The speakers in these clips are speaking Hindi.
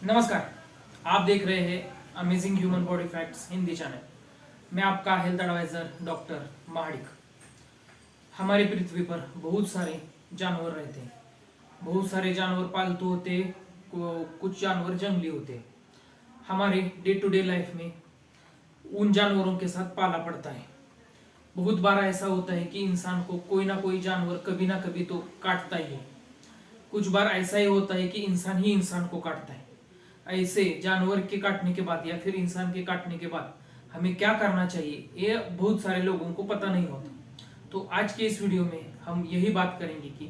नमस्कार, आप देख रहे हैं amazing human body facts Hindi channel. मैं आपका हेल्थ एडवाइजर डॉक्टर महाडिक। हमारी पृथ्वी पर बहुत सारे जानवर रहते हैं। बहुत सारे जानवर पालतू होते हैं, कुछ जानवर जंगली होते हैं। हमारे डे टू डे लाइफ में उन जानवरों के साथ पाला पड़ता है। बहुत बार ऐसा होता है कि इंसान को कोई ना कोई जानवर कभी ना कभी तो काटता ही है। कुछ बार ऐसा ही होता है कि इंसान ही इंसान को काटता है। ऐसे जानवर के काटने के बाद या फिर इंसान के काटने के बाद हमें क्या करना चाहिए, ये बहुत सारे लोगों को पता नहीं होता। तो आज के इस वीडियो में हम यही बात करेंगे कि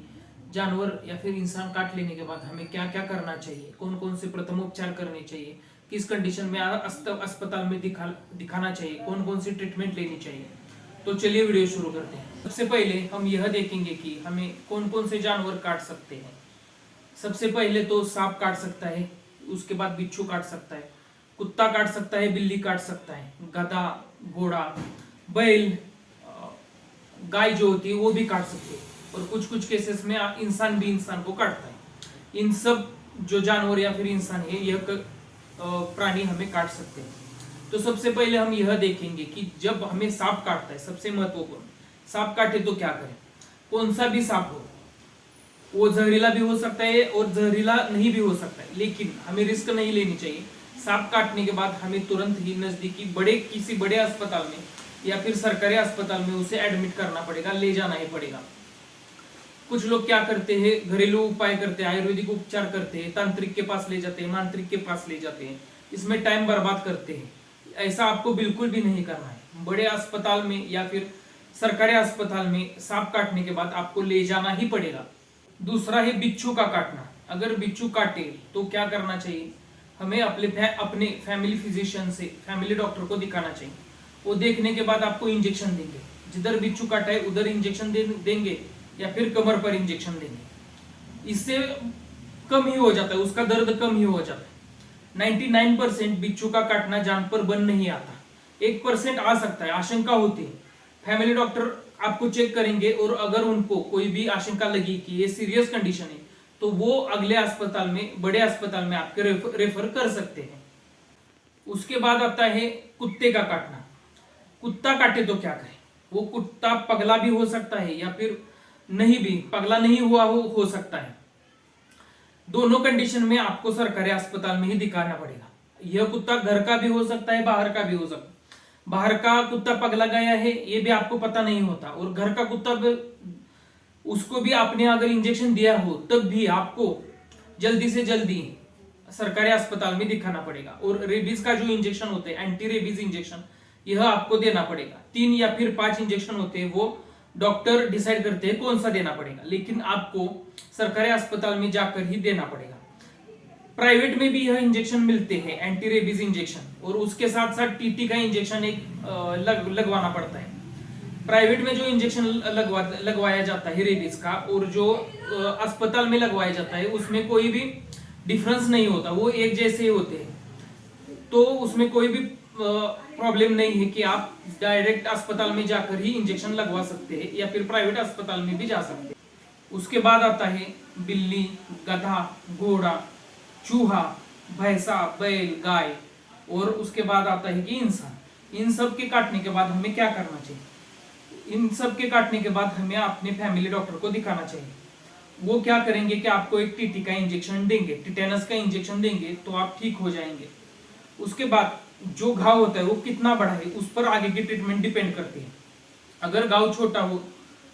जानवर या फिर इंसान काट लेने के बाद हमें क्या क्या करना चाहिए, कौन कौन से प्रथम उपचार करने चाहिए, किस कंडीशन में अस्पताल में दिखाना चाहिए, कौन कौन सी ट्रीटमेंट लेनी चाहिए। तो चलिए वीडियो शुरू करते हैं। सबसे पहले हम यह देखेंगे कि हमें कौन कौन से जानवर काट सकते हैं। सबसे पहले तो सांप काट सकता है, उसके बाद बिच्छू काट सकता है, कुत्ता काट सकता है, बिल्ली काट सकता है, गधा, घोड़ा, बैल, गाय जो होती है वो भी काट सकते हैं, और कुछ कुछ केसेस में इंसान भी इंसान को काटता है। इन सब जो जानवर या फिर इंसान है, यह प्राणी हमें काट सकते हैं। तो सबसे पहले हम यह देखेंगे कि जब हमें सांप काटता है, सबसे महत्वपूर्ण, सांप काटे तो क्या करें। कौन सा भी सांप हो, वो जहरीला भी हो सकता है और जहरीला नहीं भी हो सकता है, लेकिन हमें रिस्क नहीं लेनी चाहिए। सांप काटने के बाद हमें तुरंत ही नजदीकी किसी बड़े अस्पताल में या फिर सरकारी अस्पताल में उसे एडमिट करना पड़ेगा, ले जाना ही पड़ेगा। कुछ लोग क्या करते हैं, घरेलू उपाय करते हैं, आयुर्वेदिक उपचार करते हैं, तांत्रिक के पास ले जाते हैं, मांत्रिक के पास ले जाते हैं, इसमें टाइम बर्बाद करते हैं। ऐसा आपको बिल्कुल भी नहीं करना है। बड़े अस्पताल में या फिर सरकारी अस्पताल में सांप काटने के बाद आपको ले जाना ही पड़ेगा। दूसरा है बिच्छू का काटना। अगर बिच्छू काटे तो क्या करना चाहिए, हमें अपने फैमिली फिजिशियन से, फैमिली डॉक्टर को दिखाना चाहिए। वो देखने के बाद आपको इंजेक्शन देंगे, जिधर बिच्छू काटा है उधर इंजेक्शन देंगे या फिर कमर पर इंजेक्शन देंगे। इससे कम ही हो जाता है, उसका दर्द कम ही हो जाता है। 99% बिच्छू का काटना जान पर बन नहीं आता, 1% आ सकता है, आशंका होती है। फैमिली डॉक्टर आपको चेक करेंगे और अगर उनको कोई भी आशंका लगी कि ये सीरियस कंडीशन है तो वो अगले अस्पताल में, बड़े अस्पताल में आपके रेफर कर सकते हैं। उसके बाद आता है कुत्ते का काटना। कुत्ता काटे तो क्या करें। वो कुत्ता पगला भी हो सकता है या फिर नहीं भी, पगला नहीं हुआ हो सकता है। दोनों कंडीशन में आपको सरकारी अस्पताल में ही दिखाना पड़ेगा। यह कुत्ता घर का भी हो सकता है, बाहर का भी हो सकता है। बाहर का कुत्ता पगला गया है ये भी आपको पता नहीं होता, और घर का कुत्ता उसको भी आपने अगर इंजेक्शन दिया हो तब भी आपको जल्दी से जल्दी सरकारी अस्पताल में दिखाना पड़ेगा। और रेबीज का जो इंजेक्शन होते हैं, एंटी रेबीज इंजेक्शन, यह आपको देना पड़ेगा। 3 या फिर 5 इंजेक्शन होते हैं, वो डॉक्टर डिसाइड करते हैं कौन सा देना पड़ेगा, लेकिन आपको सरकारी अस्पताल में जाकर ही देना पड़ेगा। प्राइवेट में भी यह इंजेक्शन मिलते हैं, एंटी रेबीज इंजेक्शन, और उसके साथ साथ टीटी का इंजेक्शन एक लगवाना पड़ता है। प्राइवेट में जो इंजेक्शन लगवाया जाता है रेबीज का, और जो अस्पताल में लगवाया जाता है, उसमें कोई भी डिफरेंस नहीं होता, वो एक जैसे ही होते हैं। तो उसमें कोई भी प्रॉब्लम नहीं है कि आप डायरेक्ट अस्पताल में जाकर ही इंजेक्शन लगवा सकते हैं या फिर प्राइवेट अस्पताल में भी जा सकते हैं। उसके बाद आता है बिल्ली, गधा, घोड़ा, चूहा, भैंसा, बैल, गाय, और उसके बाद आता है कि इंसान। इन सब के काटने के बाद हमें क्या करना चाहिए। इन सब के काटने के बाद हमें अपने फैमिली डॉक्टर को दिखाना चाहिए। वो क्या करेंगे कि आपको एक टीटी का इंजेक्शन देंगे, टिटेनस का इंजेक्शन देंगे, तो आप ठीक हो जाएंगे। उसके बाद जो घाव होता है वो कितना बड़ा है उस पर आगे की ट्रीटमेंट डिपेंड करती है। अगर घाव छोटा हो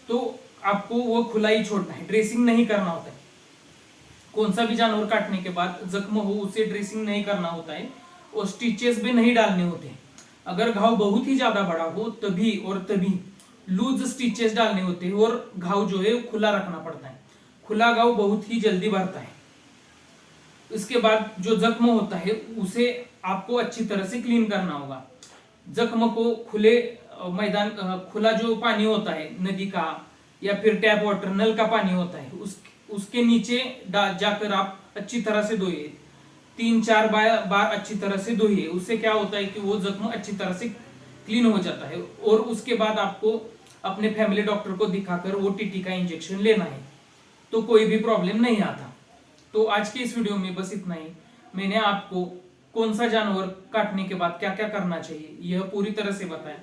तो आपको वो खुला ही छोड़ना है, ड्रेसिंग नहीं करना होता है। कौन सा भी जानवर काटने के बाद जख्म हो उसे ड्रेसिंग नहीं करना होता है, और स्टिचेस भी नहीं डालने होते हैं। अगर घाव बहुत ही ज्यादा बड़ा हो तभी और तभी लूज स्टिचेस डालने होते हैं, और घाव जो है खुला रखना पड़ता है। खुला घाव बहुत ही जल्दी भरता है। इसके बाद जो जख्म होता है उसे आपको अच्छी तरह से क्लीन करना होगा। जख्म को खुले मैदान, खुला जो पानी होता है नदी का या फिर टैप वाटर, नल का पानी होता है, उसके नीचे जाकर आप अच्छी तरह से धोइए। 3-4 बार अच्छी तरह से धोइए। उससे क्या होता है कि वो जख्म अच्छी तरह से क्लीन हो जाता है, और उसके बाद आपको अपने फैमिली डॉक्टर को दिखाकर वो टीटी का इंजेक्शन लेना है, तो कोई भी प्रॉब्लम नहीं आता। तो आज के इस वीडियो में बस इतना ही। मैंने आपको कौन सा जानवर काटने के बाद क्या क्या करना चाहिए यह पूरी तरह से बताया।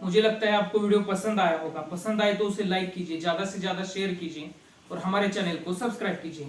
मुझे लगता है आपको वीडियो पसंद आया होगा। पसंद आए तो उसे लाइक कीजिए, ज्यादा से ज्यादा शेयर कीजिए और हमारे चैनल को सब्सक्राइब कीजिए।